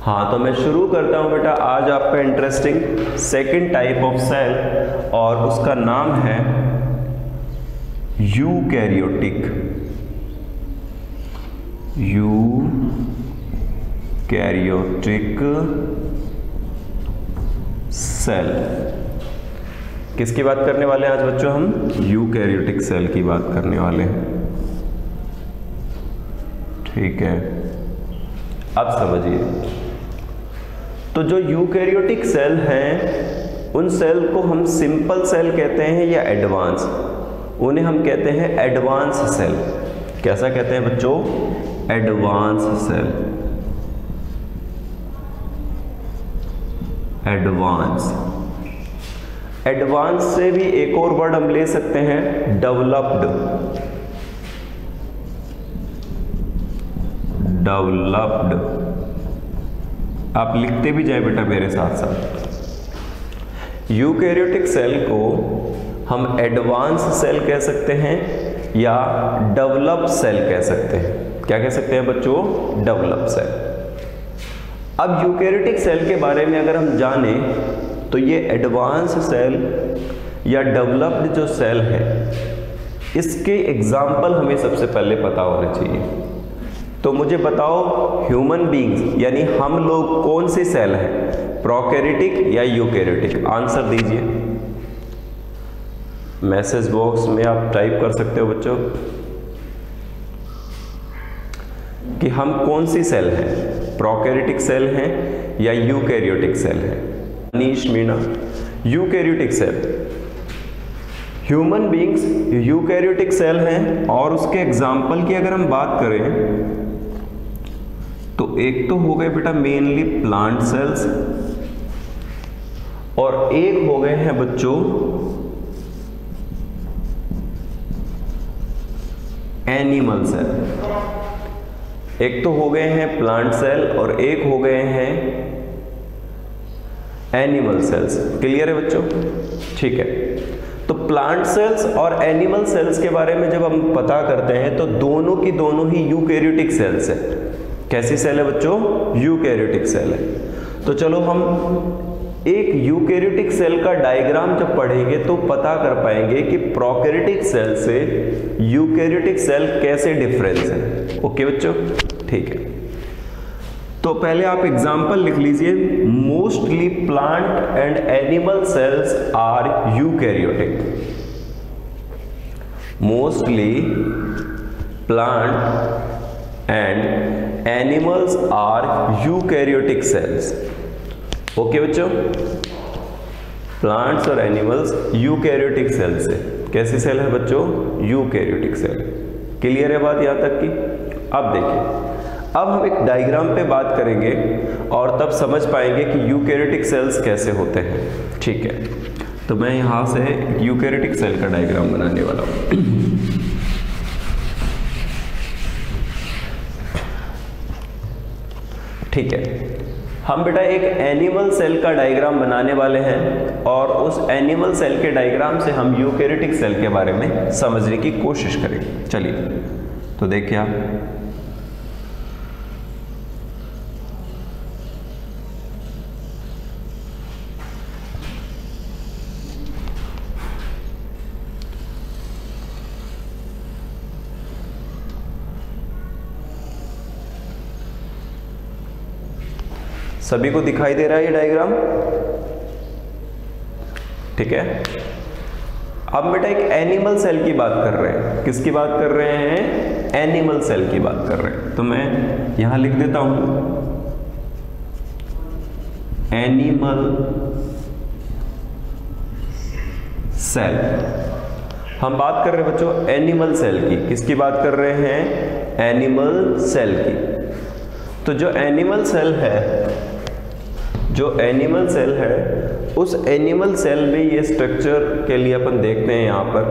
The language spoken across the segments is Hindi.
हाँ, तो मैं शुरू करता हूँ बेटा आज आपका interesting second type of cell, और उसका नाम है यूकैरियोटिक सेल। किसकी बात करने वाले हैं आज बच्चों? हम यूकैरियोटिक सेल की बात करने वाले हैं। ठीक है, अब समझिए। तो जो यूकैरियोटिक सेल हैं उन सेल को हम सिंपल सेल कहते हैं या एडवांस, उन्हें हम कहते हैं एडवांस सेल। कैसा कहते हैं बच्चों? Advance cell. एडवांस से भी एक और वर्ड हम ले सकते हैं, डेवलप्ड। आप लिखते भी जाए बेटा मेरे साथ साथ। यूकैरियोटिक सेल को हम एडवांस सेल कह सकते हैं या डेवलप सेल कह सकते हैं। क्या कह सकते हैं बच्चों? Develop cell. अब यूकैरियोटिक सेल के बारे में अगर हम जाने तो ये एडवांस सेल या डेवलप्ड जो सेल है, इसके एग्जाम्पल हमें सबसे पहले पता होने चाहिए। तो मुझे बताओ, ह्यूमन बीइंग्स यानी हम लोग कौन सी सेल है, प्रोकैरियोटिक या यूकैरियोटिक? आंसर दीजिए। मैसेज बॉक्स में आप टाइप कर सकते हो बच्चों कि हम कौन सी सेल हैं, प्रोकैरियोटिक सेल हैं या यूकैरियोटिक सेल हैं। Anish Meena, eukaryotic cell. Human beings eukaryotic cell हैं, और उसके एग्जाम्पल की अगर हम बात करें तो एक तो हो गए बेटा मेनली प्लांट सेल्स, और एक हो गए हैं बच्चों एनिमल सेल। एक तो हो गए हैं प्लांट सेल और एक हो गए हैं एनिमल सेल्स। क्लियर है बच्चों? ठीक है। तो प्लांट सेल्स और एनिमल सेल्स के बारे में जब हम पता करते हैं तो दोनों की दोनों ही यूकैरियोटिक सेल्स है। कैसी सेल है बच्चों? यूकैरियोटिक सेल है। तो चलो हम एक यूकैरियोटिक सेल का डायग्राम जब पढ़ेंगे तो पता कर पाएंगे कि प्रोकैरियोटिक सेल से यूकैरियोटिक सेल कैसे डिफरेंस है। ओके बच्चों? ठीक है। तो पहले आप एग्जाम्पल लिख लीजिए। Mostly plant and animal cells are eukaryotic. Mostly plant and animals are eukaryotic cells. Okay बच्चों? प्लांट्स और एनिमल्स यूकैरियोटिक सेल्स है। कैसी सेल है बच्चों? Eukaryotic cell. क्लियर है बात यहां तक की? अब देखिए, अब हम एक डायग्राम पे बात करेंगे और तब समझ पाएंगे कि यूकैरियोटिक सेल्स कैसे होते हैं। ठीक है, तो मैं यहां से यूकैरियोटिक सेल का डायग्राम बनाने वाला हूं। ठीक है, हम बेटा एक एनिमल सेल का डायग्राम बनाने वाले हैं, और उस एनिमल सेल के डायग्राम से हम यूकैरियोटिक सेल के बारे में समझने की कोशिश करेंगे। चलिए, तो देखिए आप, सभी को दिखाई दे रहा है ये डायग्राम? ठीक है। अब बेटा एक एनिमल सेल की बात कर रहे हैं। किसकी बात कर रहे हैं? एनिमल सेल की बात कर रहे हैं। तो मैं यहां लिख देता हूं एनिमल सेल। हम बात कर रहे हैं बच्चों एनिमल सेल की। किसकी बात कर रहे हैं? एनिमल सेल की। तो जो एनिमल सेल है, उस एनिमल सेल में ये स्ट्रक्चर के लिए अपन देखते हैं यहां पर।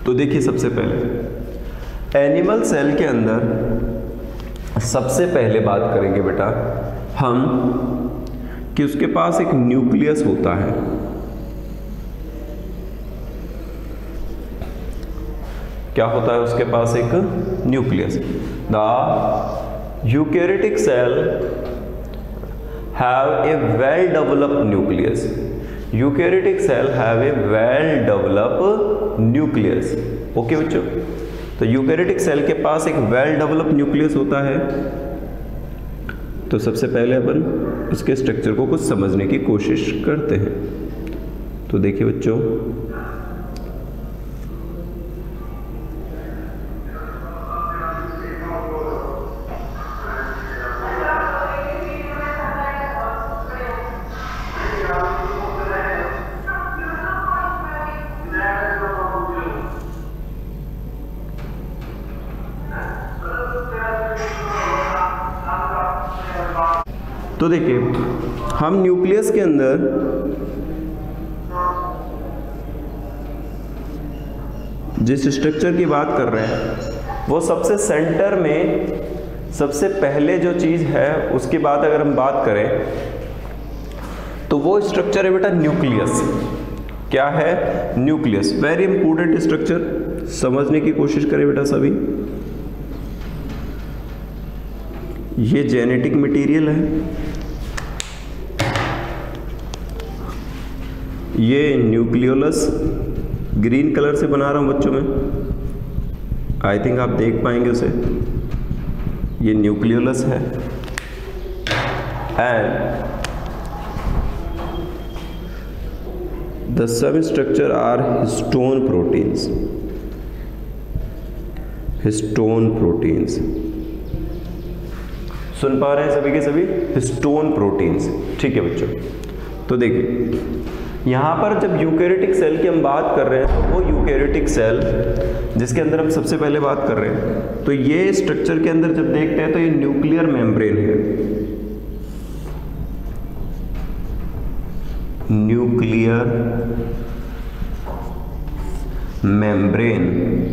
तो देखिए, सबसे पहले एनिमल सेल के अंदर सबसे पहले बात करेंगे बेटा हम कि उसके पास एक न्यूक्लियस होता है। क्या होता है उसके पास? एक nucleus. The eukaryotic cell have a well developed nucleus. Eukaryotic cell have a well develop nucleus. Okay बच्चों, तो यूकैरियोटिक सेल के पास एक वेल डेवलप न्यूक्लियस होता है। तो सबसे पहले अपन उसके स्ट्रक्चर को कुछ समझने की कोशिश करते हैं। तो देखिए बच्चों, तो देखिए हम न्यूक्लियस के अंदर जिस स्ट्रक्चर की बात कर रहे हैं वो सबसे सेंटर में सबसे पहले जो चीज़ है उसकी बात अगर हम बात करें तो वो स्ट्रक्चर है बेटा न्यूक्लियस। क्या है? न्यूक्लियस। वेरी इंपॉर्टेंट स्ट्रक्चर, समझने की कोशिश करें बेटा सभी। ये जेनेटिक मटेरियल है, ये न्यूक्लियोलस ग्रीन कलर से बना रहा हूं बच्चों में, आई थिंक आप देख पाएंगे उसे। ये न्यूक्लियोलस है and the sub structure are histone proteins. Histone proteins सुन पा रहे हैं सभी के सभी? Histone proteins. ठीक है बच्चों, तो देखिए यहाँ पर जब यूकैरियोटिक सेल की हम बात कर रहे हैं तो वो यूकैरियोटिक सेल जिसके अंदर हम सबसे पहले बात कर रहे हैं, तो ये स्ट्रक्चर के अंदर जब देखते हैं तो ये न्यूक्लियर मेम्ब्रेन है। Nuclear membrane,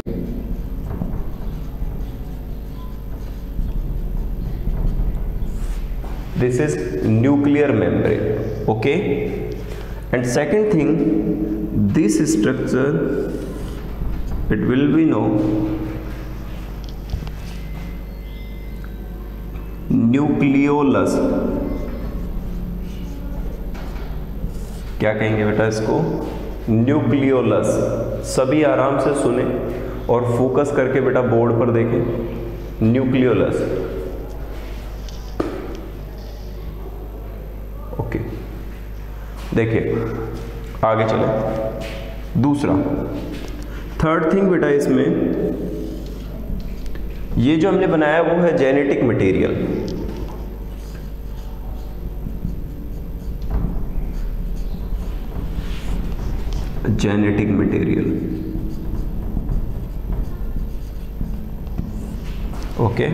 this is nuclear membrane. Okay, and second thing, this structure it will be known nucleolus। क्या कहेंगे बेटा इसको? न्यूक्लियोलस। सभी आराम से सुने और फोकस करके बेटा बोर्ड पर देखें। न्यूक्लियोलस। ओके, देखिए आगे चले। दूसरा, थर्ड थिंग बेटा इसमें ये जो हमने बनाया वो है genetic material. Genetic material. Okay,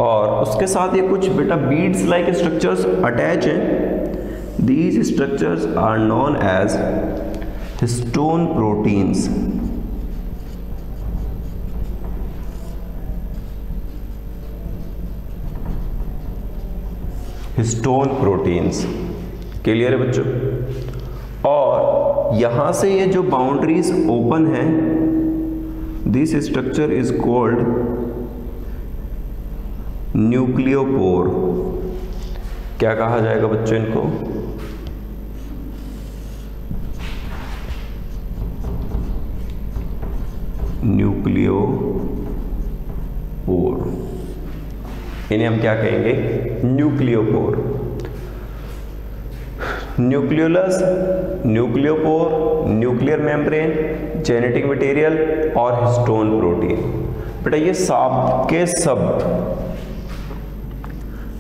और उसके साथ ये कुछ बेटा बीड्स लाइक स्ट्रक्चर्स अटैच हैं। These structures are known as histone proteins. Histone proteins. Clear है बच्चों? और यहां से ये जो बाउंड्रीज ओपन है, this structure is called nucleopore. क्या कहा जाएगा बच्चों इनको? न्यूक्लियोपोर। इन्हें हम क्या कहेंगे? Nucleopore. Nucleolus, nucleopore, nuclear membrane, genetic material और हिस्टोन प्रोटीन। बेटा ये सब के सब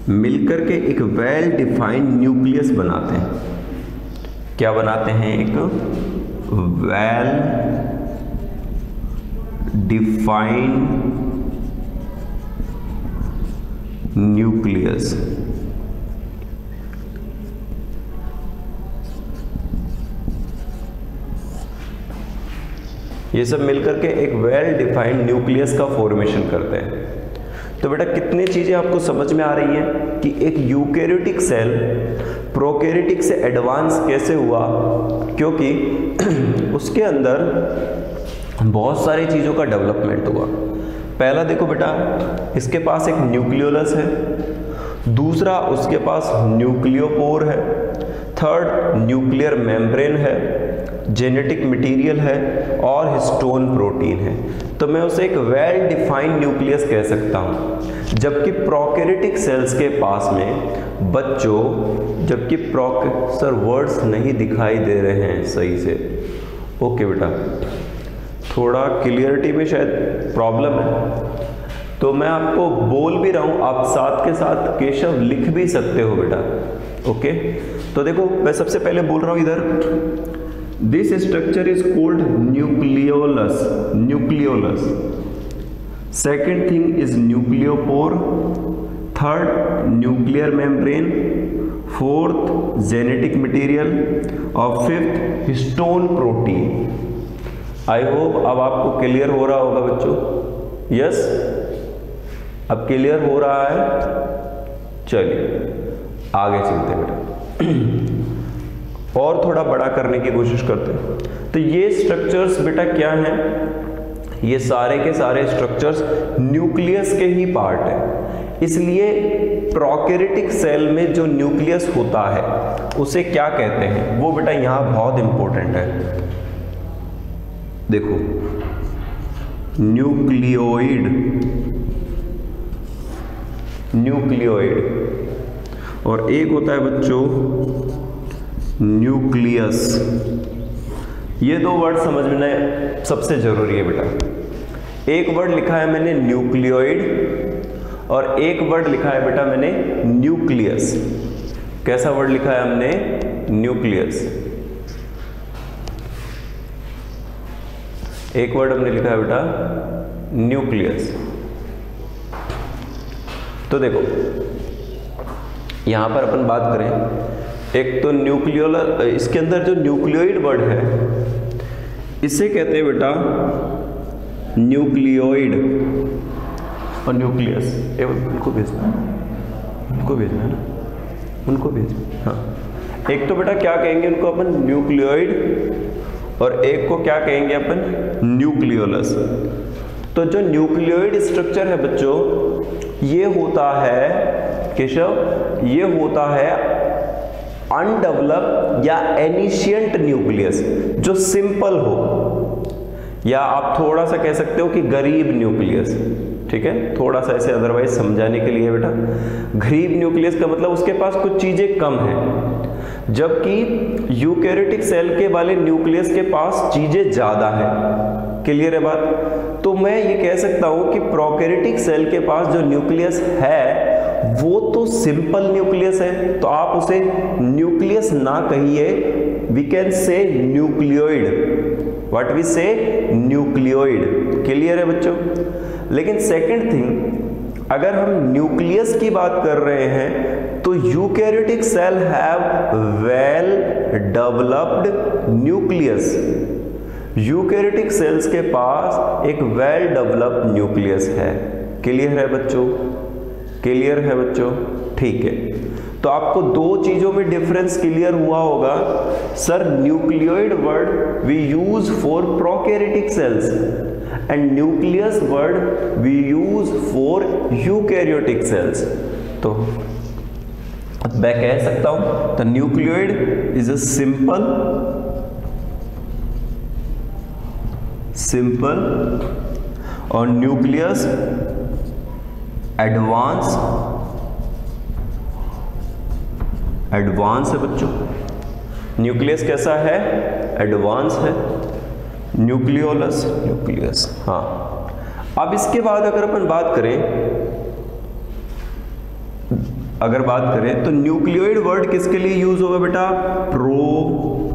मिलकर के एक वेल डिफाइंड न्यूक्लियस बनाते हैं। क्या बनाते हैं? एक वेल डिफाइंड न्यूक्लियस। ये सब मिलकर के एक वेल डिफाइंड न्यूक्लियस का फॉर्मेशन करते हैं। तो बेटा कितनी चीजें आपको समझ में आ रही हैं कि एक यूकैरियोटिक सेल प्रोकैरियोटिक से एडवांस कैसे हुआ, क्योंकि उसके अंदर बहुत सारी चीजों का डेवलपमेंट हुआ। पहला देखो बेटा, इसके पास एक न्यूक्लियोलस है, दूसरा उसके पास न्यूक्लियोपोर है, थर्ड न्यूक्लियर मेम्ब्रेन है, जेनेटिक मटेरियल है और हिस्टोन प्रोटीन है। तो मैं उसे एक वेल डिफाइंड न्यूक्लियस कह सकता हूं। जबकि प्रोकैरियोटिक सेल्स के पास में बच्चों, जबकि सर वर्ड्स नहीं दिखाई दे रहे हैं सही से। ओके बेटा, थोड़ा क्लियरिटी में शायद प्रॉब्लम है, तो मैं आपको बोल भी रहा हूं, आप साथ के साथ केशव लिख भी सकते हो बेटा। ओके, तो देखो मैं सबसे पहले बोल रहा हूं इधर, this structure is called nucleolus, nucleolus. Second thing is nucleopore, third nuclear membrane, fourth genetic material और fifth histone protein. I hope अब आपको क्लियर हो रहा होगा बच्चों। यस, अब क्लियर हो रहा है। चलिए आगे चलते हैं बेटा, और थोड़ा बड़ा करने की कोशिश करते हैं। तो ये स्ट्रक्चर्स बेटा क्या हैं? ये सारे के सारे स्ट्रक्चर्स न्यूक्लियस के ही पार्ट है। इसलिए प्रोकैरियोटिक सेल में जो न्यूक्लियस होता है उसे क्या कहते हैं, वो बेटा यहां बहुत इंपॉर्टेंट है। देखो, न्यूक्लियोइड, न्यूक्लियोइड, और एक होता है बच्चों न्यूक्लियस। ये दो वर्ड समझना सबसे जरूरी है बेटा। एक वर्ड लिखा है मैंने न्यूक्लियोइड और एक वर्ड लिखा है बेटा मैंने न्यूक्लियस। कैसा वर्ड लिखा है हमने? न्यूक्लियस। एक वर्ड हमने लिखा है बेटा न्यूक्लियस। तो देखो यहां पर अपन बात करें, एक तो न्यूक्लियोलर, इसके अंदर जो न्यूक्लियोइड वर्ड है इसे कहते हैं बेटा न्यूक्लियोइड और न्यूक्लियस। उनको भेजना, उनको भेजना है ना, उनको भेजना। हाँ, एक तो बेटा क्या कहेंगे उनको अपन न्यूक्लियोइड और एक को क्या कहेंगे अपन न्यूक्लियोलस। तो जो न्यूक्लियोइड स्ट्रक्चर है बच्चों, ये होता है केशव, ये होता है अनडेवलप्ड या एनिशियंट न्यूक्लियस, जो सिंपल हो, या आप थोड़ा सा कह सकते हो कि गरीब न्यूक्लियस। ठीक है, थोड़ा सा ऐसे अदरवाइज समझाने के लिए बेटा, गरीब न्यूक्लियस का मतलब उसके पास कुछ चीजें कम हैं, जबकि यूकैरियोटिक सेल के वाले न्यूक्लियस के पास चीजें ज्यादा हैं। क्लियर है बात? तो मैं ये कह सकता हूं कि प्रोकैरियोटिक सेल के पास जो न्यूक्लियस है वो तो सिंपल न्यूक्लियस है, तो आप उसे न्यूक्लियस ना कहिए, we can say nucleoid. What we say? Nucleoid. Clear है बच्चों? लेकिन सेकंड थिंग, अगर हम न्यूक्लियस की बात कर रहे हैं तो eukaryotic cell have well developed nucleus. Eukaryotic cells के पास एक वेल डेवलप्ड न्यूक्लियस है। क्लियर है बच्चों? क्लियर है बच्चों? ठीक है, तो आपको दो चीजों में डिफरेंस क्लियर हुआ होगा। Sir nucleoid word we use for prokaryotic cells and nucleus word we use for eukaryotic cells. तो मैं कह सकता हूं the nucleoid is a simple और न्यूक्लियस एडवांस है बच्चों। न्यूक्लियस कैसा है? एडवांस है। Nucleolus, nucleus. हाँ, अब इसके बाद अगर अपन बात करें तो न्यूक्लियोइड वर्ड किसके लिए यूज होगा बेटा? Prokaryotic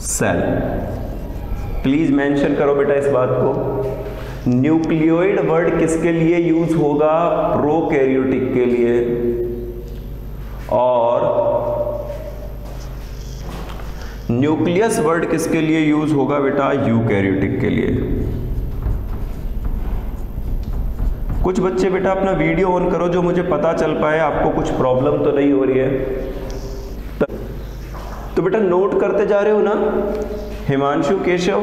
cell. प्लीज मेंशन करो बेटा इस बात को। न्यूक्लियोइड वर्ड किसके लिए यूज होगा? प्रोकैरियोटिक के लिए। और न्यूक्लियस वर्ड किसके लिए यूज होगा बेटा? यूकैरियोटिक के लिए। कुछ बच्चे बेटा अपना वीडियो ऑन करो जो मुझे पता चल पाए आपको कुछ प्रॉब्लम तो नहीं हो रही है। तो बेटा नोट करते जा रहे हो ना? हिमांशु, केशव,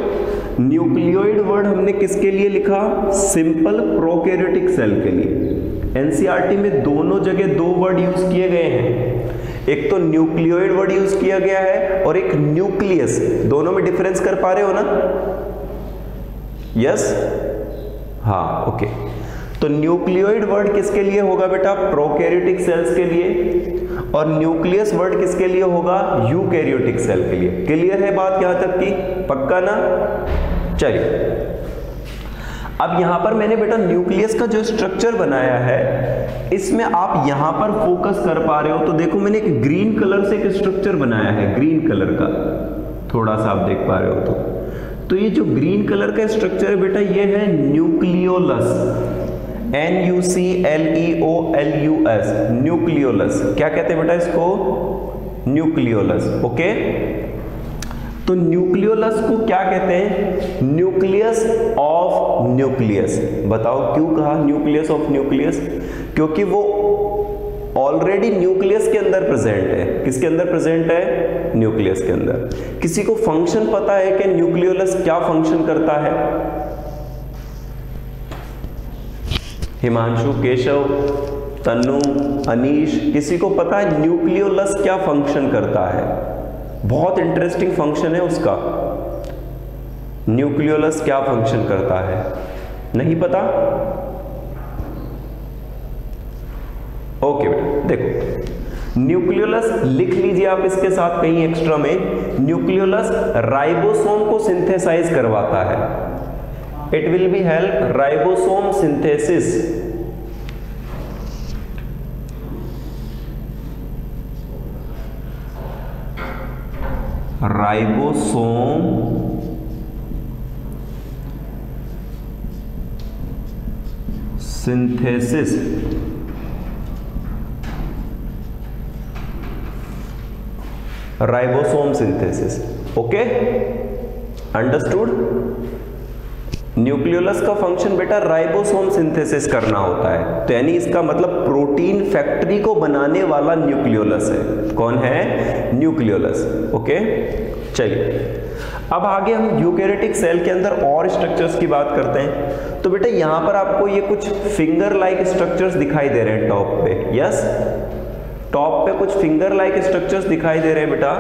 न्यूक्लियोइड वर्ड हमने किसके लिए लिखा? सिंपल प्रोकैरियोटिक सेल के लिए। एनसीईआरटी में दोनों जगह दो वर्ड यूज किए गए हैं, एक तो न्यूक्लियोइड वर्ड यूज किया गया है और एक न्यूक्लियस। दोनों में डिफरेंस कर पा रहे हो ना? यस, हाँ, ओके। तो न्यूक्लियोइड वर्ड किसके लिए होगा बेटा? प्रोकैरियोटिक सेल्स के लिए, और न्यूक्लियस वर्ड किसके लिए होगा? यूकैरियोटिक सेल के लिए। क्लियर है बात यहां तक की? पक्का ना? चलिए, अब यहां पर मैंने बेटा न्यूक्लियस का जो स्ट्रक्चर बनाया है, इसमें आप यहां पर फोकस कर पा रहे हो तो देखो मैंने एक ग्रीन कलर से एक स्ट्रक्चर बनाया है, ग्रीन कलर का, थोड़ा सा आप देख पा रहे हो तो ये जो ग्रीन कलर का स्ट्रक्चर है बेटा, ये है न्यूक्लियोलस, NUCLEOLUS, न्यूक्लियोलस। क्या कहते हैं बेटा इसको? न्यूक्लियोलस। ओके, तो न्यूक्लियोलस को क्या कहते हैं? Nucleus of nucleus. बताओ क्यों कहा न्यूक्लियस ऑफ न्यूक्लियस? क्योंकि वो ऑलरेडी न्यूक्लियस के अंदर प्रेजेंट है। किसके अंदर प्रेजेंट है? न्यूक्लियस के अंदर। किसी को फंक्शन पता है कि न्यूक्लियोलस क्या फंक्शन करता है? हिमांशु, केशव, तन्नू, अनीश, किसी को पता है न्यूक्लियोलस क्या फंक्शन करता है? बहुत इंटरेस्टिंग फंक्शन है उसका। न्यूक्लियोलस क्या फंक्शन करता है? नहीं पता? ओके बेटा, देखो न्यूक्लियोलस लिख लीजिए आप इसके साथ कहीं एक्स्ट्रा में। न्यूक्लियोलस राइबोसोम को सिंथेसाइज करवाता है। It will be help ribosome synthesis. Ribosome synthesis. Ribosome synthesis. Okay? Understood? Nucleolus का फंक्शन बेटा राइबोसोम सिंथेसिस करना होता है, तो यानी इसका मतलब प्रोटीन फैक्ट्री को बनाने वाला न्यूक्लियोलस है। कौन है? न्यूक्लियोलस। ओके, चलिए अब आगे हम यूकैरियोटिक सेल के अंदर और स्ट्रक्चर्स की बात करते हैं। तो बेटा यहां पर आपको ये कुछ फिंगर लाइक स्ट्रक्चर्स दिखाई दे रहे हैं टॉप पे। यस, टॉप पे कुछ फिंगर लाइक स्ट्रक्चर्स दिखाई दे रहे हैं बेटा,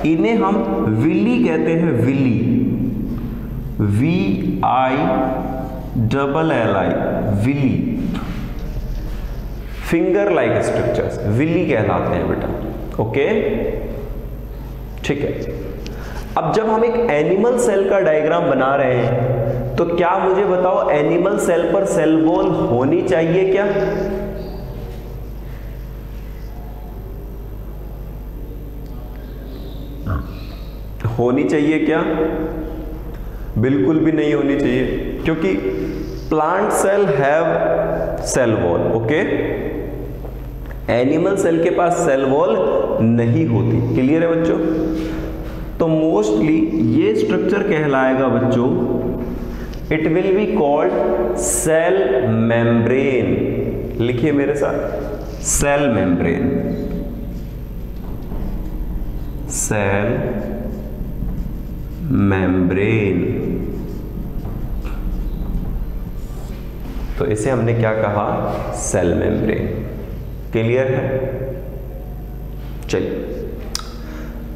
इन्हें हम विली कहते हैं। Villi, VILLI, villi, finger like structures villi कहलाते हैं बेटा। ओके, ठीक है। अब जब हम एक एनिमल सेल का डायग्राम बना रहे हैं तो क्या मुझे बताओ, एनिमल सेल पर सेल वॉल होनी चाहिए क्या? होनी चाहिए क्या? बिल्कुल भी नहीं होनी चाहिए, क्योंकि plant cell have cell wall. Okay, animal cell के पास सेल वॉल नहीं होती। क्लियर है बच्चों? तो मोस्टली ये स्ट्रक्चर कहलाएगा बच्चों, it will be called cell membrane. लिखिए मेरे साथ, सेल मेम्ब्रेन। Cell membrane. तो इसे हमने क्या कहा? Cell membrane. क्लियर है? चलिए,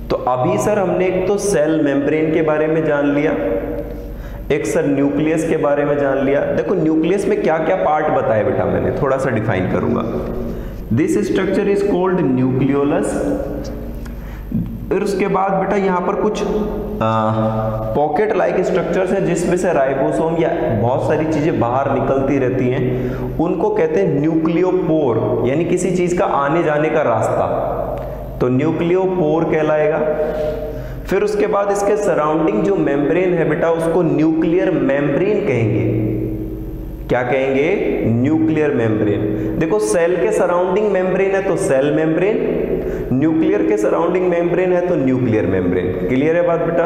तो अभी सर हमने एक तो सेल मेम्ब्रेन के बारे में जान लिया, एक सर न्यूक्लियस के बारे में जान लिया। देखो न्यूक्लियस में क्या क्या पार्ट बताए बेटा, मैंने थोड़ा सा डिफाइन करूंगा। This structure is called nucleolus. फिर उसके बाद बेटा यहाँ पर कुछ पॉकेट लाइक स्ट्रक्चर्स हैं जिसमें से राइबोसोम या बहुत सारी चीजें बाहर निकलती रहती हैं, उनको कहते हैं न्यूक्लियोपोर, यानी किसी चीज का आने जाने का रास्ता, तो न्यूक्लियोपोर कहलाएगा। फिर उसके बाद इसके सराउंडिंग जो मेम्ब्रेन है बेटा, उसको न्यूक्लियर मेम्ब्रेन कहेंगे। क्या कहेंगे? Nuclear membrane. देखो सेल के सराउंडिंग मेम्ब्रेन है तो सेल मेम्ब्रेन, न्यूक्लियर के सराउंडिंग मेम्ब्रेन है तो न्यूक्लियर मेम्ब्रेन। क्लियर है बात बेटा?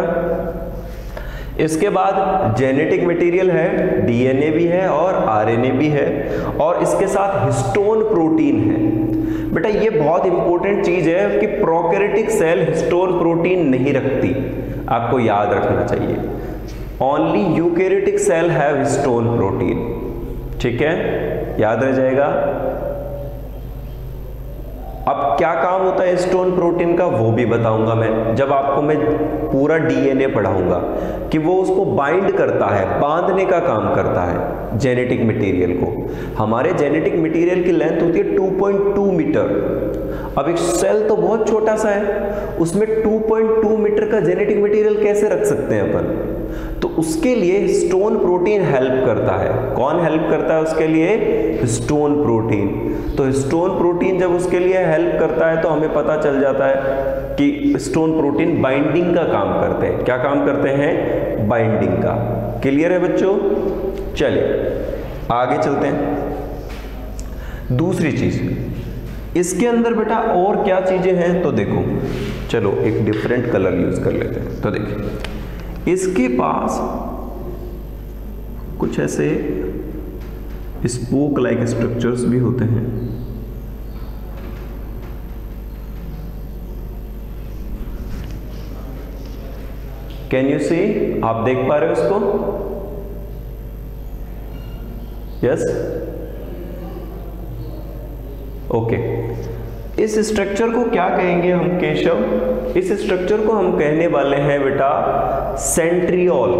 इसके बाद जेनेटिक मटेरियल है, डीएनए भी है और आरएनए भी है, और इसके साथ हिस्टोन प्रोटीन है। बेटा ये बहुत इंपॉर्टेंट चीज है कि प्रोकैरियोटिक सेल हिस्टोन प्रोटीन नहीं रखती, आपको याद रखना चाहिए। Only eukaryotic cell have histone protein. ठीक है, याद रह जाएगा। अब क्या काम होता है हिस्टोन प्रोटीन का वो भी बताऊंगा मैं, जब आपको मैं पूरा डीएनए पढ़ाऊंगा कि वो उसको बाइंड करता है, बांधने का काम करता है जेनेटिक मटेरियल को। हमारे जेनेटिक मटेरियल की लेंथ होती है 2.2 मीटर। अब एक सेल तो बहुत छोटा सा है, उसमें 2.2 मीटर का जेनेटिक मटेरियल कैसे रख सकते हैं अपन? तो उसके लिए हिस्टोन प्रोटीन हेल्प करता है। कौन हेल्प करता है उसके लिए? Histone protein. तो हिस्टोन प्रोटीन जब उसके लिए हेल्प करता है तो हमें पता चल जाता है कि हिस्टोन प्रोटीन बाइंडिंग का काम करते हैं। क्या काम करते हैं? बाइंडिंग का। क्लियर है बच्चों? चलिए आगे चलते हैं। दूसरी चीज इसके अंदर बेटा और क्या चीजें हैं तो देखो, चलो एक डिफरेंट कलर यूज कर लेते हैं। तो देखिए इसके पास कुछ ऐसे स्पोक लाइक स्ट्रक्चर्स भी होते हैं। Can you see? आप देख पा रहे हो इसको? Yes, okay. इस स्ट्रक्चर को क्या कहेंगे हम केशव? इस स्ट्रक्चर को हम कहने वाले हैं बेटा सेंट्रियोल।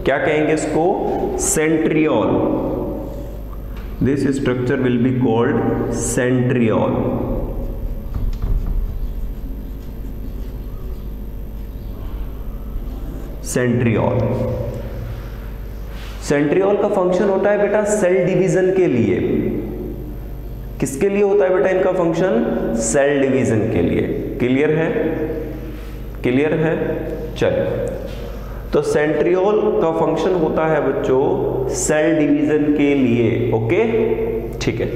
क्या कहेंगे इसको? Centriole. This structure will be called centriole. Centriole. Centriole का फंक्शन होता है बेटा सेल डिवीजन के लिए। किसके लिए होता है बेटा इनका फंक्शन? सेल डिवीजन के लिए। क्लियर है? क्लियर है? चलिए, तो सेंट्रियोल का फंक्शन होता है बच्चों सेल डिवीजन के लिए। ओके, ठीक है।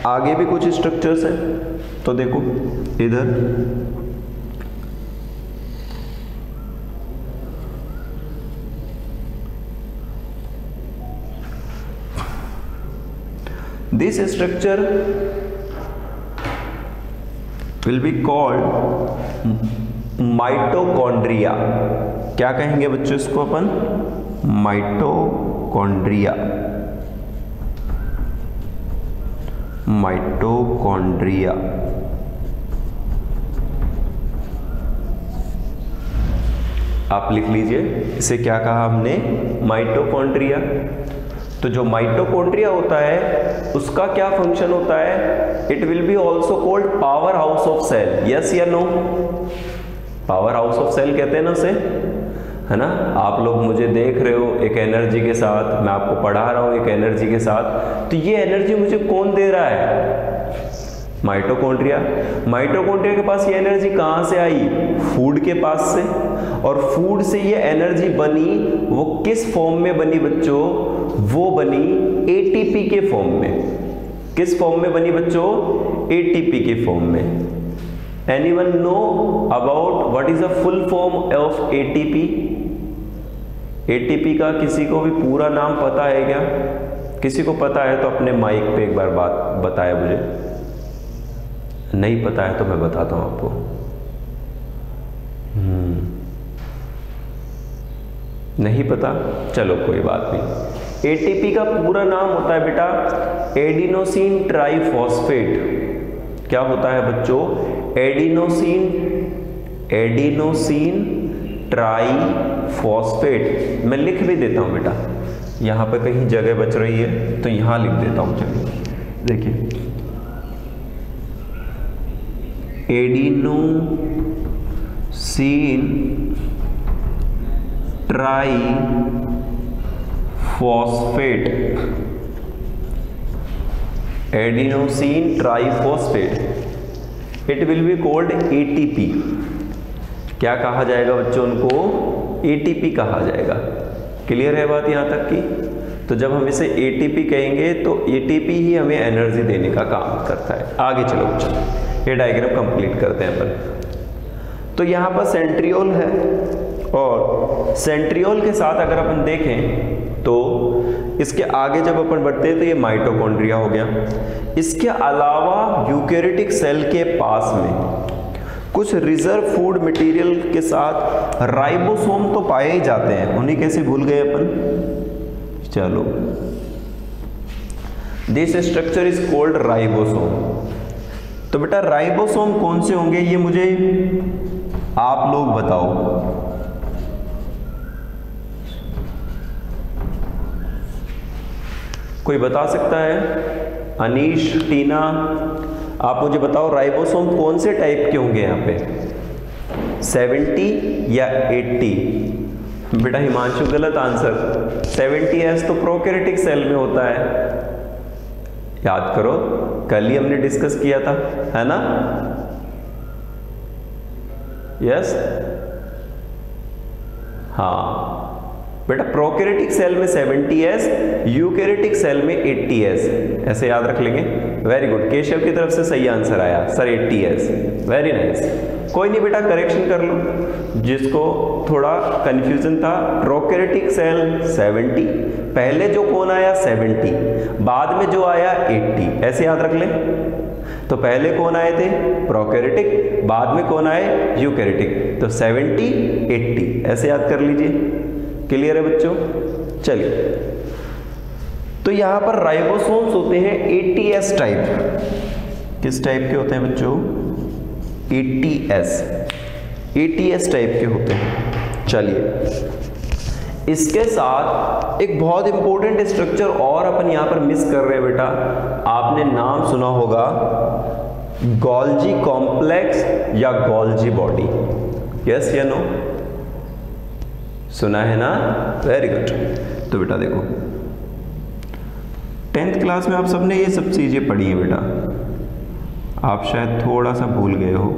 आगे भी कुछ स्ट्रक्चर्स हैं। तो देखो इधर this structure will be called mitochondria. क्या कहेंगे बच्चों इसको अपन? माइटोकॉन्ड्रिया। माइटोकॉन्ड्रिया। आप लिख लीजिए इसे क्या कहा हमने? माइटोकॉन्ड्रिया। तो जो माइटोकॉन्ड्रिया होता है उसका क्या फंक्शन होता है? It will be also called power house of cell. Yes या no? Power house of cell कहते हैं ना उसे, है ना? आप लोग मुझे देख रहे हो एक एनर्जी के साथ, मैं आपको पढ़ा रहा हूं एक एनर्जी के साथ, तो ये एनर्जी मुझे कौन दे रहा है? माइटोकॉन्ड्रिया। माइटोकॉन्ड्रिया के पास ये एनर्जी कहां से आई? फूड के पास से। और फूड से ये एनर्जी बनी, वो किस फॉर्म में बनी बच्चों? वो बनी एटीपी के फॉर्म में। किस फॉर्म में बनी बच्चों? एटीपी के फॉर्म में। Anyone know about what is the full form of ATP? ATP का किसी को भी पूरा नाम पता है क्या? किसी को पता है तो अपने माइक पे एक बार बात बताए मुझे। नहीं पता है तो मैं बताता हूं आपको। नहीं पता? चलो कोई बात नहीं। एटीपी का पूरा नाम होता है बेटा एडिनोसिन ट्राइफॉस्फेट। क्या होता है बच्चों? Adenosine triphosphate. मैं लिख भी देता हूं बेटा, यहां पे कहीं जगह बच रही है तो यहां लिख देता हूं। चलिए देखिए, adenosine triphosphate. Adenosine triphosphate it will be called ATP. क्या कहा जाएगा बच्चों उनको? एटीपी कहा जाएगा। क्लियर है बात यहां तक की? तो जब हम इसे एटीपी कहेंगे तो एटीपी ही हमें एनर्जी देने का काम करता है। आगे चलो बच्चों, ये डायग्राम कंप्लीट करते हैं अपन। तो यहां पर सेंट्रियोल है और सेंट्रियोल के साथ अगर अपन देखें तो इसके आगे जब अपन बढ़ते हैं तो ये माइटोकॉन्ड्रिया हो गया। इसके अलावा यूकैरियोटिक सेल के पास में कुछ रिजर्व फूड मटेरियल के साथ राइबोसोम तो पाए ही जाते हैं, उन्हें कैसे भूल गए अपन। चलो, this structure is called ribosome. तो बेटा राइबोसोम कौन से होंगे ये मुझे आप लोग बताओ। कोई बता सकता है? अनीश, टीना, आप मुझे बताओ राइबोसोम कौन से टाइप के होंगे यहाँ पे, 70 या 80? बेटा हिमांशु गलत आंसर, 70S तो प्रोकैरियोटिक सेल में होता है, याद करो कल ही हमने डिस्कस किया था, है ना। यस, हाँ बेटा प्रोकैरियोटिक सेल में 70S, यूकैरियोटिक सेल में 80S, ऐसे याद रख लेंगे। वेरी गुड, केशव की तरफ से सही आंसर आया सर 80S, वेरी नाइस। कोई नहीं बेटा करेक्शन कर लो, जिसको थोड़ा कंफ्यूजन था। प्रोकैरियोटिक सेल 70, पहले जो कौन आया 70, बाद में जो आया 80, ऐसे याद रख ले। तो पहले कौन आए थे? प्रोकैरियोटिक, बाद में कौन आए? यूकैरियोटिक। तो 70, 80 ऐसे याद कर लीजिए। क्लियर है बच्चों? चलिए, तो यहां पर राइबोसोम्स होते हैं 80S टाइप। किस टाइप के होते हैं बच्चों? 80S टाइप के होते हैं। चलिए, इसके साथ एक बहुत इंपॉर्टेंट स्ट्रक्चर और अपन यहां पर मिस कर रहे हैं बेटा, आपने नाम सुना होगा गोल्जी कॉम्प्लेक्स या गोल्जी बॉडी। यस या नो? सुना है ना? Very good. तो बेटा देखो 10th क्लास में आप सबने ये सब चीजें पढ़ी है बेटा, आप शायद थोड़ा सा भूल गए हो।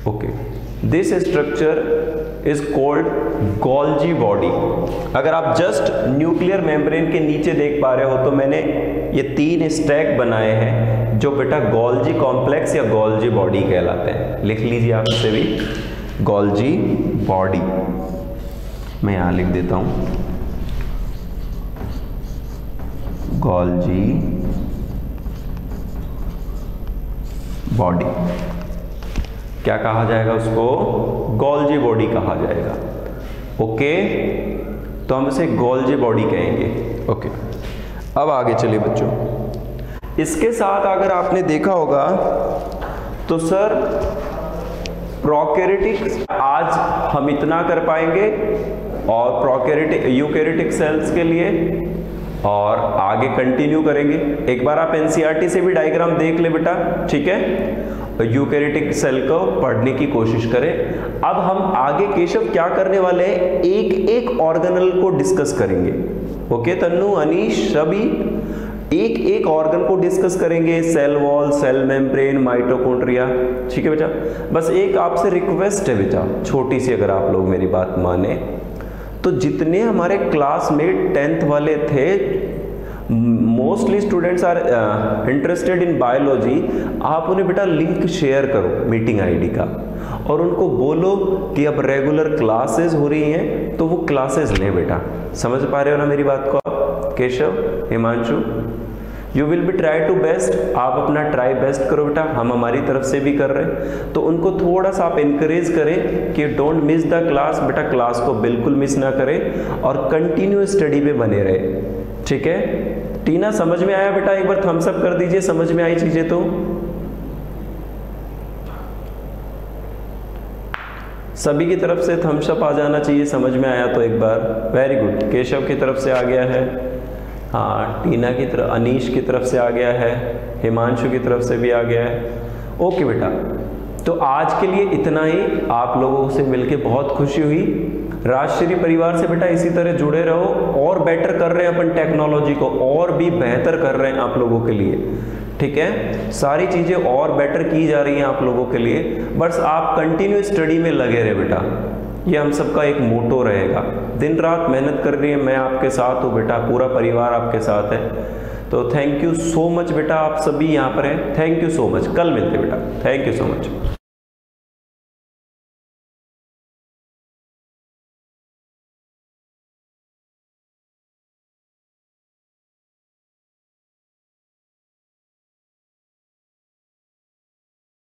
Okay, this structure is called Golgi body. अगर आप जस्ट न्यूक्लियर मेम्ब्रेन के नीचे देख पा रहे हो तो मैंने ये 3 स्टैक बनाए हैं जो बेटा गोल्जी कॉम्प्लेक्स या गोल्जी बॉडी कहलाते हैं। लिख लीजिए आप इसे भी, गोल्जी बॉडी। मैं यहां लिख देता हूं, गोल्जी बॉडी। क्या कहा जाएगा उसको? गोल्जी बॉडी कहा जाएगा। ओके, तो हम इसे गोल्जी बॉडी कहेंगे। ओके, अब आगे चलिए बच्चों। इसके साथ अगर आपने देखा होगा तो सर प्रोकैरियोटिक आज हम इतना कर पाएंगे और प्रोकैरियोटिक यूकैरियोटिक सेल्स के लिए, और आगे कंटिन्यू करेंगे। एक बार आप एनसीईआरटी से भी डायग्राम देख ले बेटा, ठीक है। यूकैरियोटिक सेल को पढ़ने की कोशिश करें। अब हम आगे केशव क्या करने वाले हैं, एक एक ऑर्गेनल को डिस्कस करेंगे। ओके तन्नू, अनीश, सभी एक एक ऑर्गन को डिस्कस करेंगे, cell wall, cell membrane, mitochondria. ठीक है बेटा, बस एक आपसे रिक्वेस्ट है बेटा छोटी सी, अगर आप लोग मेरी बात माने तो जितने हमारे क्लास में 10th वाले थे, mostly students are interested in biology, आप उन्हें बेटा लिंक शेयर करो मीटिंग आईडी का, और उनको बोलो कि अब रेगुलर क्लासेस हो रही हैं तो वो क्लासेस लें बेटा। समझ पा रहे हो ना मेरी बात को आप? Keshav, Himanshu, you will be try to best, आप अपना ट्राई बेस्ट करो बेटा, हम हमारी तरफ से भी कर रहे हैं। तो उनको थोड़ा सा आप इनकरेज करें कि डोंट मिस द क्लास बेटा, क्लास को बिल्कुल मिस ना करें और कंटिन्यू स्टडी पे बने रहे। ठीक है टीना, समझ में आया बेटा? एक बार थम्स अप कर दीजिए समझ में आई चीजें तो। सभी की तरफ से थम्स अप आ जाना चाहिए समझ में आया तो एक बार। वेरी गुड, केशव की तरफ से आ गया है, हाँ टीना की तरफ, अनीश की तरफ से आ गया है, हिमांशु की तरफ से भी आ गया है। ओके बेटा, तो आज के लिए इतना ही। आप लोगों से मिलके बहुत खुशी हुई। राजश्री परिवार से बेटा इसी तरह जुड़े रहो, और बेटर कर रहे हैं अपन टेक्नोलॉजी को, और भी बेहतर कर रहे हैं आप लोगों के लिए। ठीक है, सारी चीजें और बेटर की जा रही हैं आप लोगों के लिए, बस आप कंटिन्यू स्टडी में लगे रहे बेटा, ये हम सबका एक मोटो रहेगा। दिन रात मेहनत कर रही है, मैं आपके साथ हूँ बेटा, पूरा परिवार आपके साथ है। तो थैंक यू सो मच बेटा, आप सभी यहाँ पर हैं, थैंक यू सो मच। कल मिलते बेटा, थैंक यू सो मच।